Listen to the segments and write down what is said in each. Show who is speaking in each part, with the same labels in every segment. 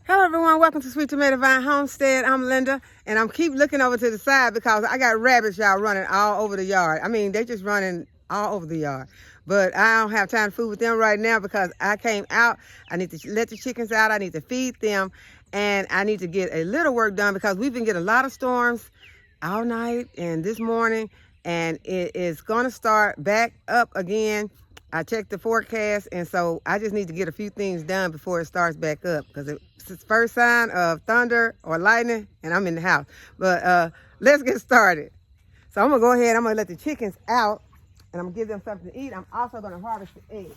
Speaker 1: Hello everyone, welcome to Sweet Tomato Vine Homestead. I'm Linda, and I'm keep looking over to the side because I got rabbits, y'all, running all over the yard. I mean, they just running all over the yard. But I don't have time to fool with them right now because I came out. I need to let the chickens out. I need to feed them, and I need to get a little work done because we've been getting a lot of storms all night and this morning, and it is going to start back up again. I checked the forecast, and so I just need to get a few things done before it starts back up because it's the first sign of thunder or lightning, and I'm in the house. But let's get started. So I'm going to go ahead. I'm going to let the chickens out, and I'm going to give them something to eat. I'm also going to harvest the eggs.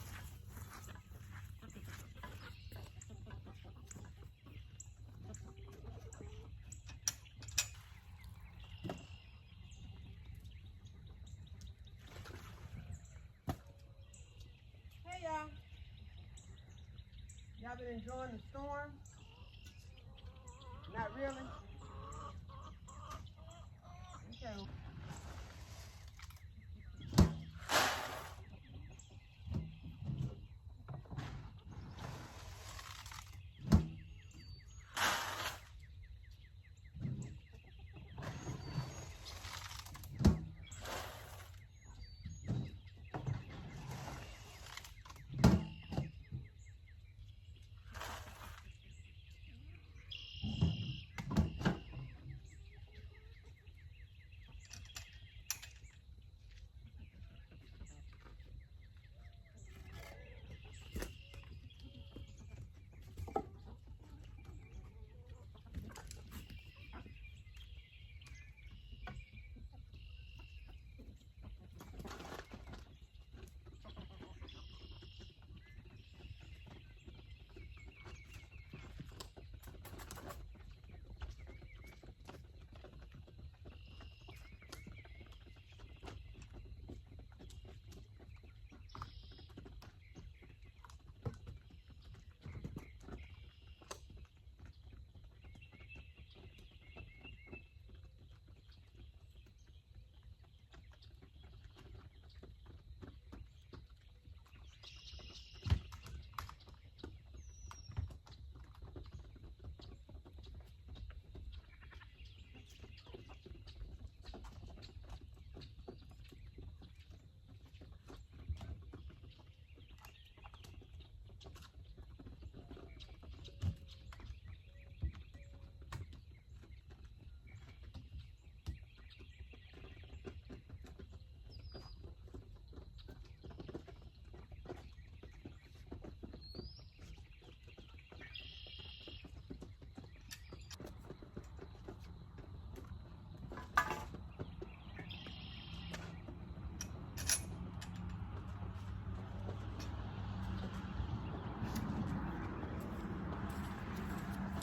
Speaker 1: Hey, y'all. Y'all been enjoying the storm? Not really? Okay.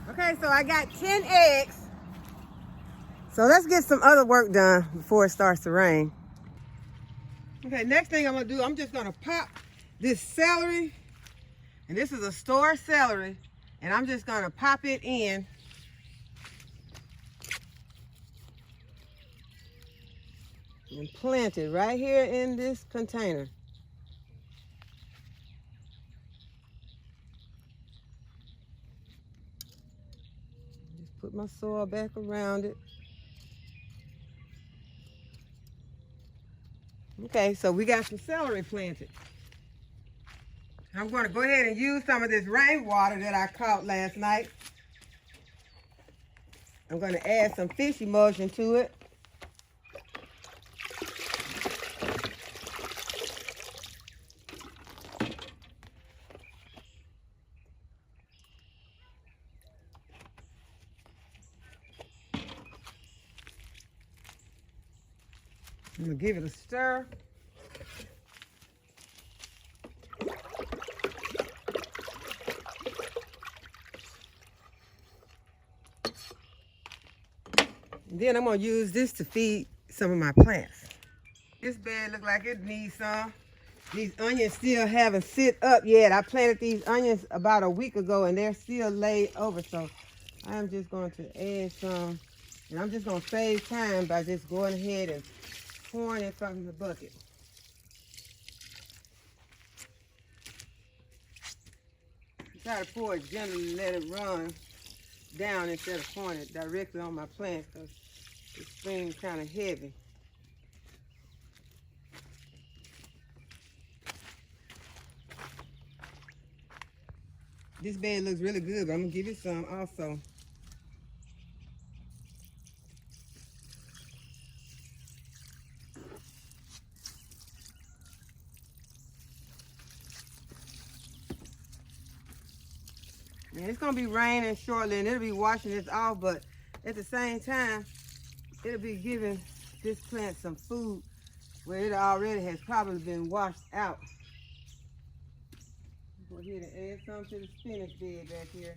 Speaker 1: Okay, so I got 10 eggs. So let's get some other work done before it starts to rain. Okay, next thing I'm gonna do, I'm just gonna pop this celery, and this is a store celery, and I'm just gonna pop it in. And plant it right here in this container. Just put my soil back around it. Okay, so we got some celery planted. I'm going to go ahead and use some of this rainwater that I caught last night. I'm going to add some fish emulsion to it. I'm going to give it a stir. And then I'm going to use this to feed some of my plants. This bed looks like it needs some. These onions still haven't sit up yet. I planted these onions about a week ago and they're still laid over. So I'm just going to add some. And I'm just going to save time by just going ahead and pouring it from the bucket. Try to pour it gently and let it run. down instead of pointed directly on my plant because the spring's kind of heavy. This bed looks really good, but I'm gonna give it some also. And it's gonna be raining shortly and it'll be washing this off, but at the same time, it'll be giving this plant some food where it already has probably been washed out. Go ahead and add some to the spinach bed back here.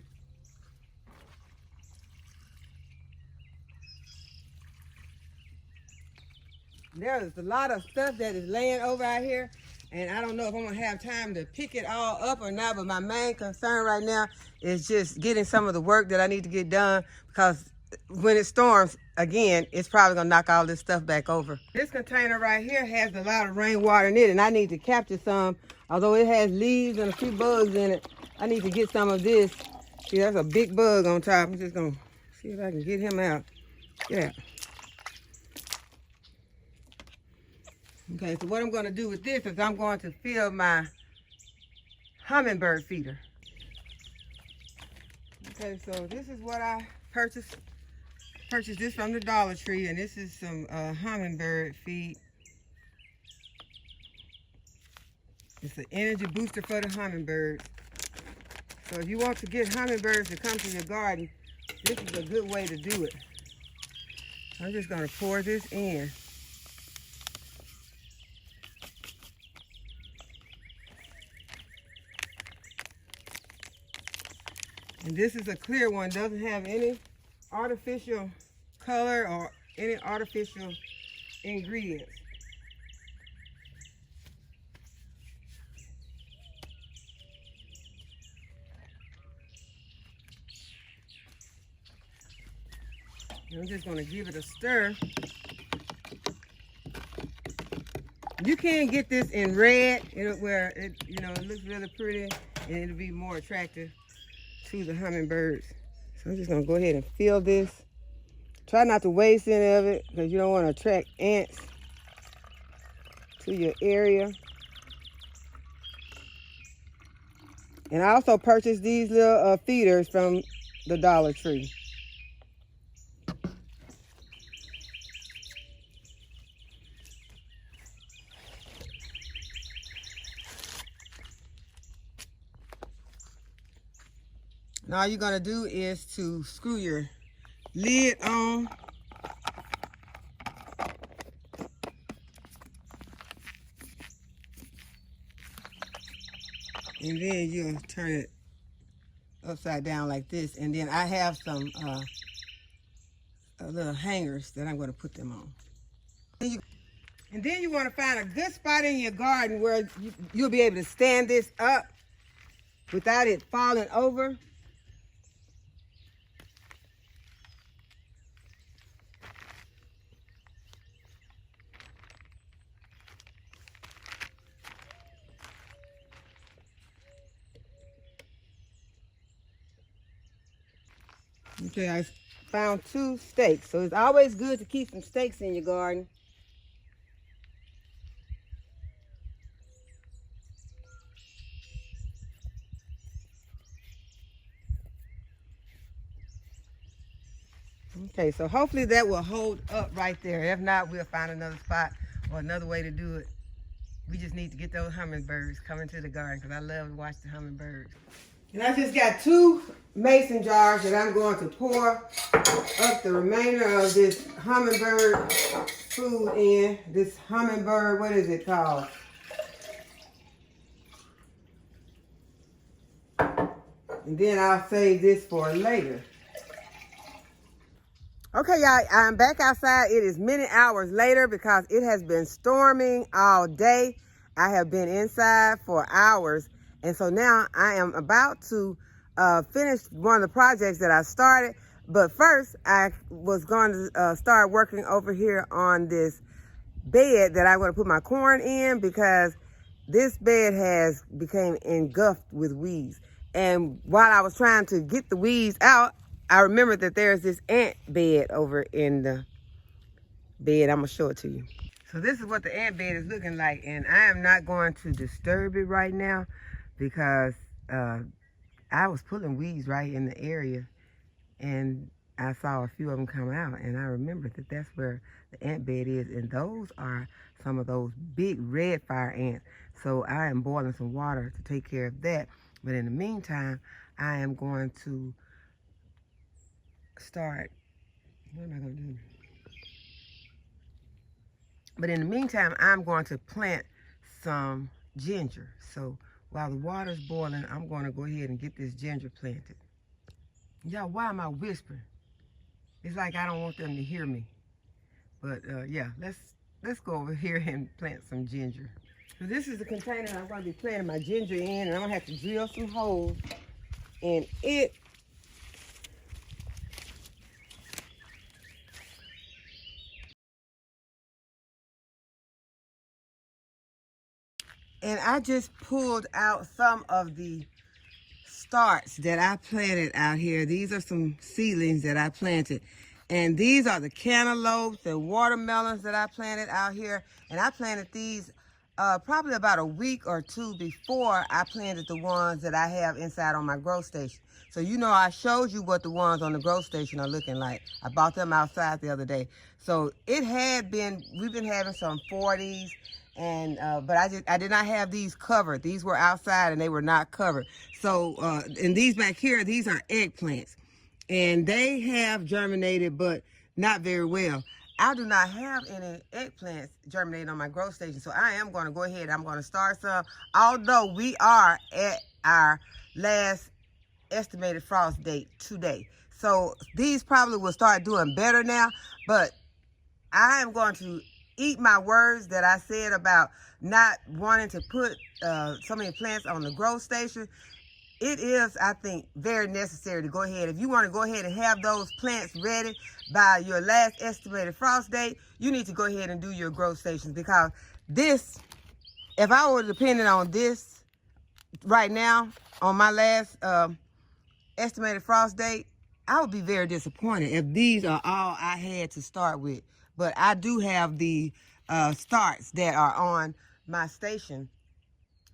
Speaker 1: There's a lot of stuff that is laying over out here, and I don't know if I'm gonna have time to pick it all up or not, but my main concern right now is just getting some of the work that I need to get done, because when it storms again, it's probably gonna knock all this stuff back over. This container right here has a lot of rainwater in it, and I need to capture some. Although it has leaves and a few bugs in it, I need to get some of this. See, that's a big bug on top. I'm just gonna see if I can get him out. Yeah. Okay, so what I'm gonna do with this is I'm going to fill my hummingbird feeder. Okay, so this is what I purchased. Purchased this from the Dollar Tree, and this is some hummingbird feed. It's an energy booster for the hummingbirds. So if you want to get hummingbirds to come to your garden, this is a good way to do it. I'm just gonna pour this in. And this is a clear one, doesn't have any artificial color or any artificial ingredients. I'm just gonna give it a stir. You can get this in red, where it, it looks really pretty, and it'll be more attractive to the hummingbirds. So I'm just gonna go ahead and fill this. Try not to waste any of it, because you don't want to attract ants to your area. And I also purchased these little feeders from the Dollar Tree. And all you're gonna do is to screw your lid on. And then you'll turn it upside down like this. And then I have some little hangers that I'm gonna put them on. And then you wanna find a good spot in your garden where you'll be able to stand this up without it falling over. Okay, I found 2 stakes. So it's always good to keep some stakes in your garden. Okay, so hopefully that will hold up right there. If not, we'll find another spot or another way to do it. We just need to get those hummingbirds coming to the garden, because I love to watch the hummingbirds. And I just got 2 mason jars that I'm going to pour up the remainder of this hummingbird food in. This hummingbird, what is it called? And then I'll save this for later. Okay, y'all, I'm back outside. It is many hours later because it has been storming all day. I have been inside for hours. And so now I am about to finish one of the projects that I started. But first, I was going to start working over here on this bed that I'm going to put my corn in, because this bed has become engulfed with weeds. And while I was trying to get the weeds out, I remember that there's this ant bed over in the bed. I'm gonna show it to you. So this is what the ant bed is looking like, and I am not going to disturb it right now because I was pulling weeds right in the area, and I saw a few of them come out, and I remembered that that's where the ant bed is, and those are some of those big red fire ants. So I am boiling some water to take care of that. But in the meantime, I am going to start, what am I going to do? But in the meantime, I'm going to plant some ginger. So while the water's boiling, I'm going to go ahead and get this ginger planted. Y'all, why am I whispering? It's like I don't want them to hear me. But yeah, let's go over here and plant some ginger. So this is the container I'm going to be planting my ginger in, and I'm going to have to drill some holes in it. And I just pulled out some of the starts that I planted out here. These are some seedlings that I planted. And these are the cantaloupes and watermelons that I planted out here. And I planted these probably about a week or two before I planted the ones that I have inside on my grow station. So you know I showed you what the ones on the grow station are looking like. I bought them outside the other day. So it had been, we've been having some 40s, and but I did not have these covered. These were outside and they were not covered. So and these back here, these are eggplants, and they have germinated, but not very well. I do not have any eggplants germinating on my grow station, so I am going to go ahead. I'm going to start some, although we are at our last estimated frost date today. So these probably will start doing better now, but I am going to eat my words that I said about not wanting to put so many plants on the grow station. It is, I think, very necessary to go ahead. If you want to go ahead and have those plants ready by your last estimated frost date, you need to go ahead and do your grow stations, because this, if I were dependent on this right now on my last estimated frost date, I would be very disappointed if these are all I had to start with. But I do have the starts that are on my station,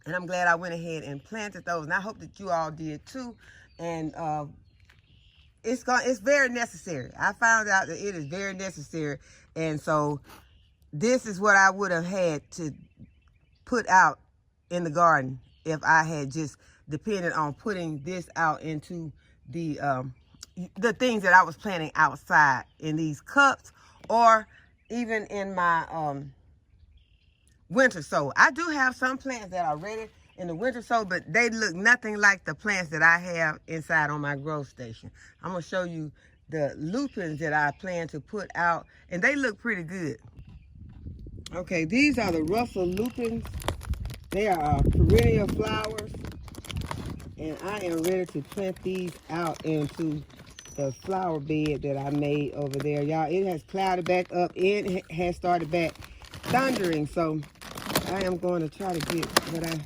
Speaker 1: and I'm glad I went ahead and planted those, and I hope that you all did too. And it's very necessary. I found out that it is very necessary, and so this is what I would have had to put out in the garden if I had just depended on putting this out into the things that I was planting outside in these cups, or even in my winter sow. I do have some plants that are ready in the winter sow, but they look nothing like the plants that I have inside on my grow station. I'm going to show you the lupins that I plan to put out, and they look pretty good. Okay, these are the Russell lupins. They are perennial flowers, and I am ready to plant these out into the flower bed that I made over there. Y'all, it has clouded back up. It has started back thundering, so I am going to try to get what I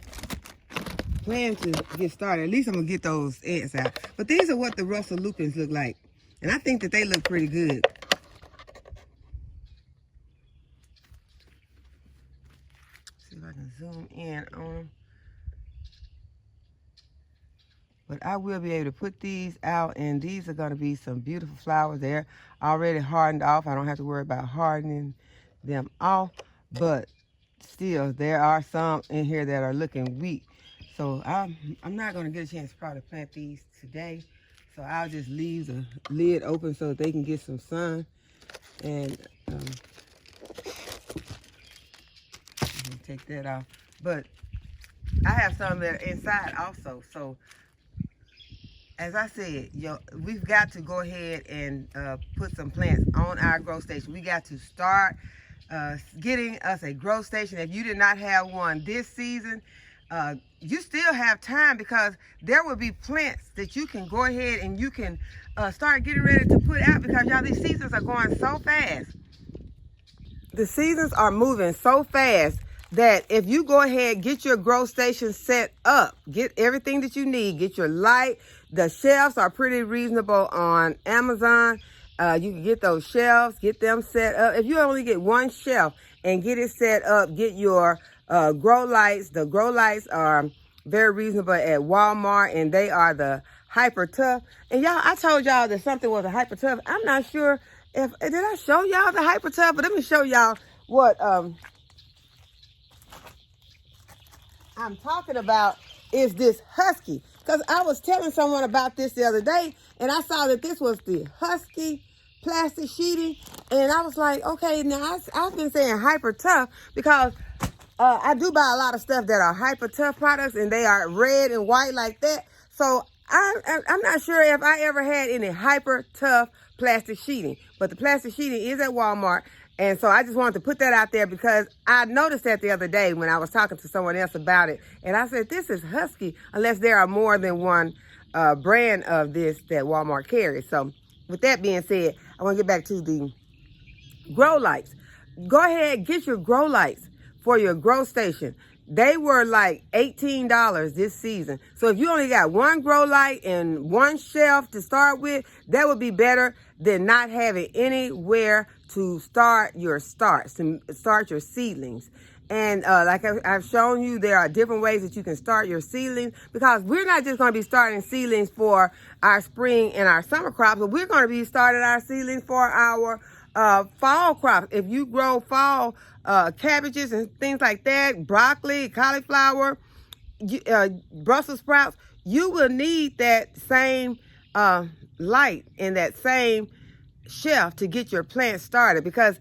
Speaker 1: plan to get started. At least I'm going to get those ants out. But these are what the Russell lupins look like, and I think that they look pretty good. See if I can zoom in on them. But I will be able to put these out, and these are going to be some beautiful flowers. They're already hardened off. I don't have to worry about hardening them off, but still, there are some in here that are looking weak. So I'm not going to get a chance to probably plant these today. So I'll just leave the lid open so that they can get some sun. And take that off. But I have some that are inside also. So as I said, we've got to go ahead and put some plants on our grow station. We got to start getting us a grow station. If you did not have one this season, you still have time, because there will be plants that you can go ahead and you can start getting ready to put out, because y'all, these seasons are going so fast. The seasons are moving so fast that if you go ahead, get your grow station set up, get everything that you need, get your light, The shelves are pretty reasonable on Amazon. You can get those shelves, get them set up. If you only get one shelf and get it set up, get your grow lights. The grow lights are very reasonable at Walmart, and they are the Hyper Tough. And y'all, I told y'all that something was a Hyper Tough. I'm not sure if, did I show y'all the Hyper Tough? But let me show y'all what I'm talking about is this Husky. Because I was telling someone about this the other day, and I saw that this was the Husky plastic sheeting. And I was like, okay, now I've been saying Hyper Tough because I do buy a lot of stuff that are Hyper Tough products, and they are red and white like that. So I'm not sure if I ever had any Hyper Tough plastic sheeting, but the plastic sheeting is at Walmart. And so I just wanted to put that out there because I noticed that the other day when I was talking to someone else about it. And I said, this is Husky, unless there are more than one brand of this that Walmart carries. So with that being said, I want to get back to the grow lights. Go ahead, get your grow lights for your grow station. They were like $18 this season. So if you only got one grow light and one shelf to start with, that would be better than not having anywhere to start your seedlings. And like I've shown you, there are different ways that you can start your seedlings, because we're not just going to be starting seedlings for our spring and our summer crops, but we're going to be starting our seedlings for our fall crops. If you grow fall cabbages and things like that, broccoli, cauliflower, Brussels sprouts, you will need that same light and that same shelf to get your plants started, because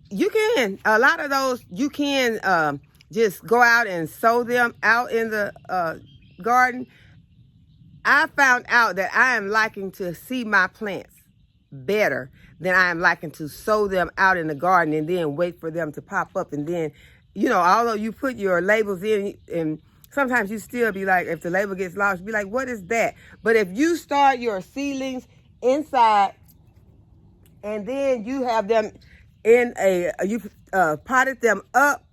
Speaker 1: you can, a lot of those, you can just go out and sow them out in the garden. I found out that I am liking to see my plants better than I am liking to sow them out in the garden and then wait for them to pop up. And then, you know, although you put your labels in, and sometimes you still be like, if the label gets lost, you be like, what is that? But if you start your seedlings inside and then you have them in you potted them up,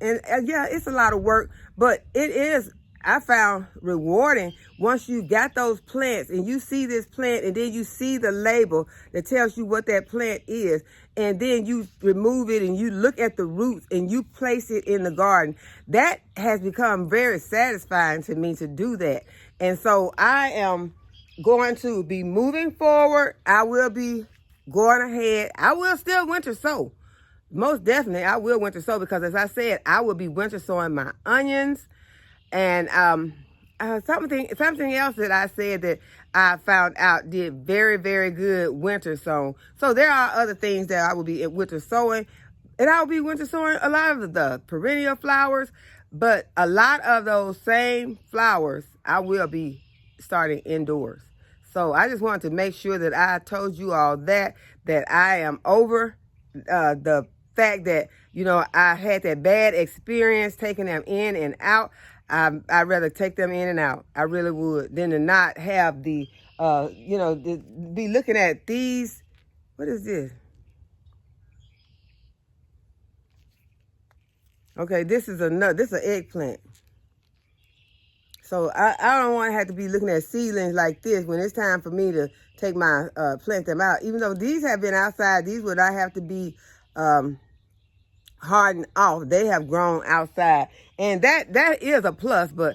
Speaker 1: and yeah, it's a lot of work, but it is, I found, rewarding once you got those plants and you see this plant and then you see the label that tells you what that plant is, and then you remove it and you look at the roots and you place it in the garden. That has become very satisfying to me to do that. And so I am going to be moving forward. I will be going ahead. I will still winter sow. Most definitely, I will winter sow, because as I said, I will be winter sowing my onions. And something else that I said that I found out did very, very good winter sow. So there are other things that I will be winter sowing. And I will be winter sowing a lot of the perennial flowers. But a lot of those same flowers I will be starting indoors. So I just wanted to make sure that I told you all that I am over the fact that, you know, I had that bad experience taking them in and out. I'd rather take them in and out. I really would, than to not have the, you know, be looking at these. What is this? Okay, this is an eggplant. So I don't want to have to be looking at seedlings like this when it's time for me to take my, plant them out. Even though these have been outside, these would not have to be hardened off. They have grown outside. And that is a plus, but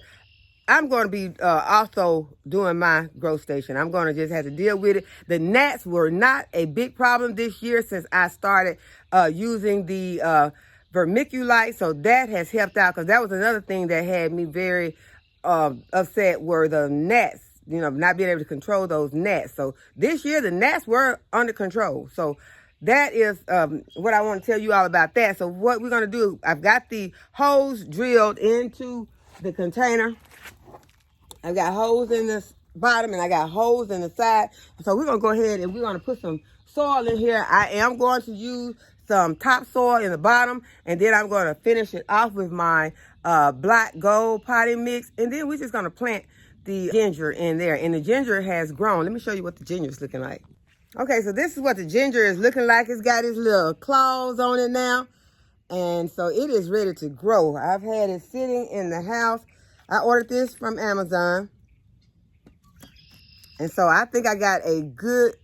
Speaker 1: I'm going to be also doing my grow station. I'm going to just have to deal with it. The gnats were not a big problem this year since I started using the vermiculite. So that has helped out, because that was another thing that had me very upset, were the gnats, you know, not being able to control those gnats. So this year the gnats were under control. So that is what I want to tell you all about that. So what we're going to do, I've got the holes drilled into the container. I've got holes in the bottom and I got holes in the side. So we're going to go ahead and we're going to put some soil in here. I am going to use some topsoil in the bottom, and then I'm going to finish it off with my black gold potting mix. And then we're just going to plant the ginger in there. And the ginger has grown. Let me show you what the ginger is looking like. Okay, so this is what the ginger is looking like. It's got its little claws on it now. And so it is ready to grow. I've had it sitting in the house. I ordered this from Amazon. And so I think I got a good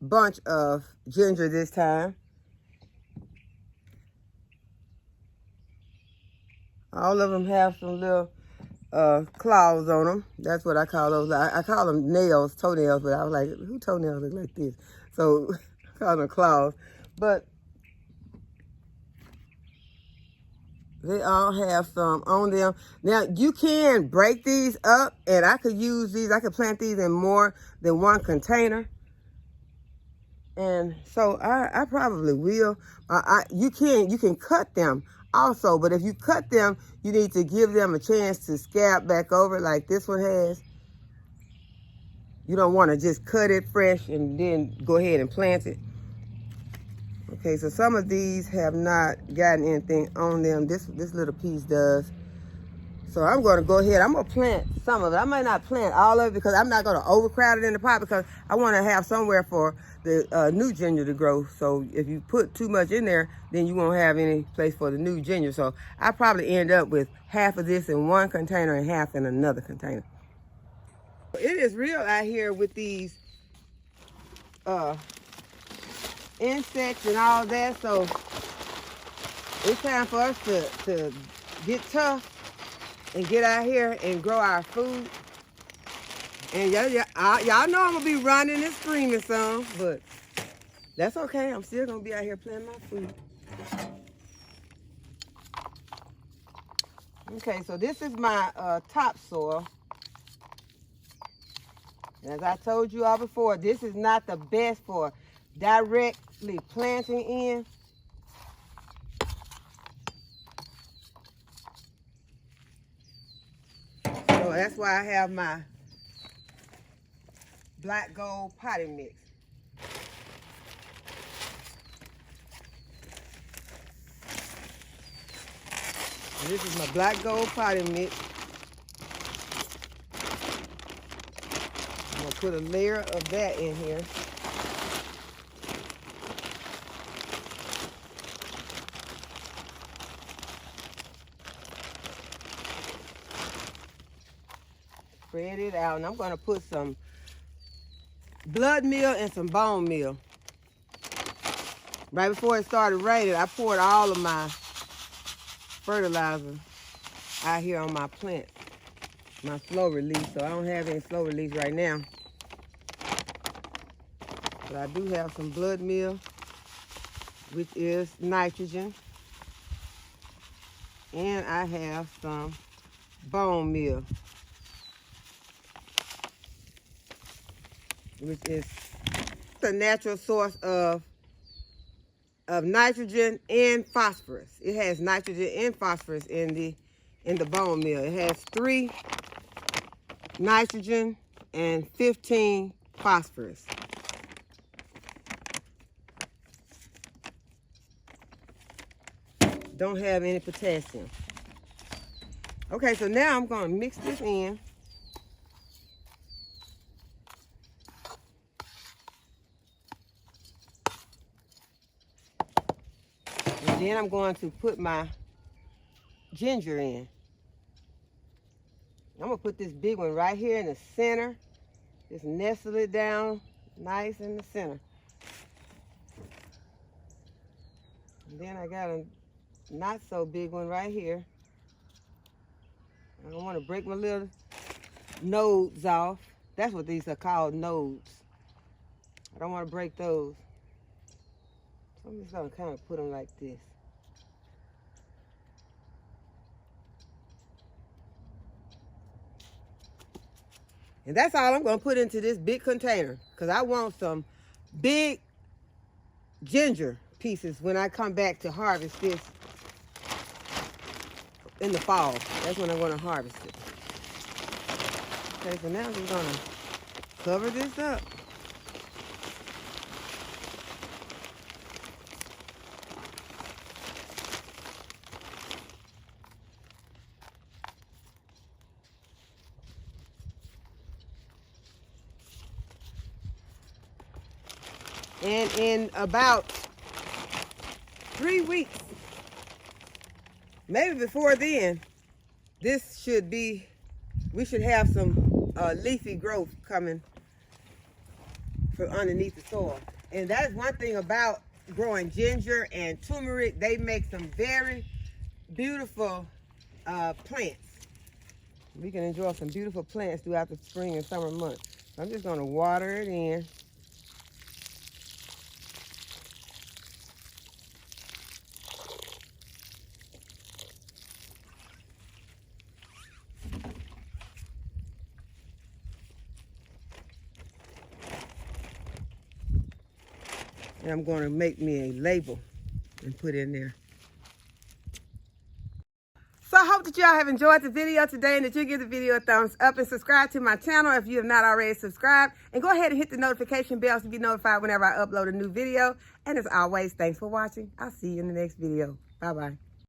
Speaker 1: bunch of ginger this time. All of them have some little claws on them. That's what I call those. I call them nails, toenails, but I was like, who toenails look like this? So I call them claws. But they all have some on them. Now, you can break these up, and I could use these. I could plant these in more than one container. And so I probably will. You can cut them also, but if you cut them, you need to give them a chance to scab back over like this one has. You don't want to just cut it fresh and then go ahead and plant it. Okay, so some of these have not gotten anything on them. This little piece does. So I'm going to go ahead. I'm going to plant some of it. I might not plant all of it because I'm not going to overcrowd it in the pot because I want to have somewhere for the new ginger to grow. So if you put too much in there, then you won't have any place for the new ginger. So I probably end up with half of this in one container and half in another container. It is real out here with these insects and all that. So it's time for us to get tough and get out here and grow our food. And y'all know I'm gonna be running and screaming some, but that's okay. I'm still gonna be out here planting my food. Okay, so this is my topsoil. As I told you all before, this is not the best for directly planting in. So that's why I have my black gold potting mix. And this is my black gold potting mix. I'm gonna put a layer of that in here. Spread it out, and I'm gonna put some blood meal and some bone meal. Right before it started raining, I poured all of my fertilizer out here on my plant, my slow release. So I don't have any slow release right now. But I do have some blood meal, which is nitrogen. And I have some bone meal, which is a natural source of nitrogen and phosphorus. It has nitrogen and phosphorus in the bone meal. It has 3 nitrogen and 15 phosphorus. Don't have any potassium. Okay, so now I'm going to mix this in. And then I'm going to put my ginger in. I'm going to put this big one right here in the center. Just nestle it down nice in the center. And then I got a not so big one right here. I don't want to break my little nodes off. That's what these are called, nodes. I don't want to break those. So I'm just going to kind of put them like this. And that's all I'm going to put into this big container because I want some big ginger pieces when I come back to harvest this in the fall. That's when I'm going to harvest it. Okay, so now we're going to cover this up. And in about 3 weeks, maybe before then, we should have some leafy growth coming from underneath the soil. And that's one thing about growing ginger and turmeric. They make some very beautiful plants. We can enjoy some beautiful plants throughout the spring and summer months. So I'm just going to water it in. And I'm going to make me a label and put in there. So I hope that y'all have enjoyed the video today and that you give the video a thumbs up and subscribe to my channel if you have not already subscribed. And go ahead and hit the notification bell to be notified whenever I upload a new video. And as always, thanks for watching. I'll see you in the next video. Bye-bye.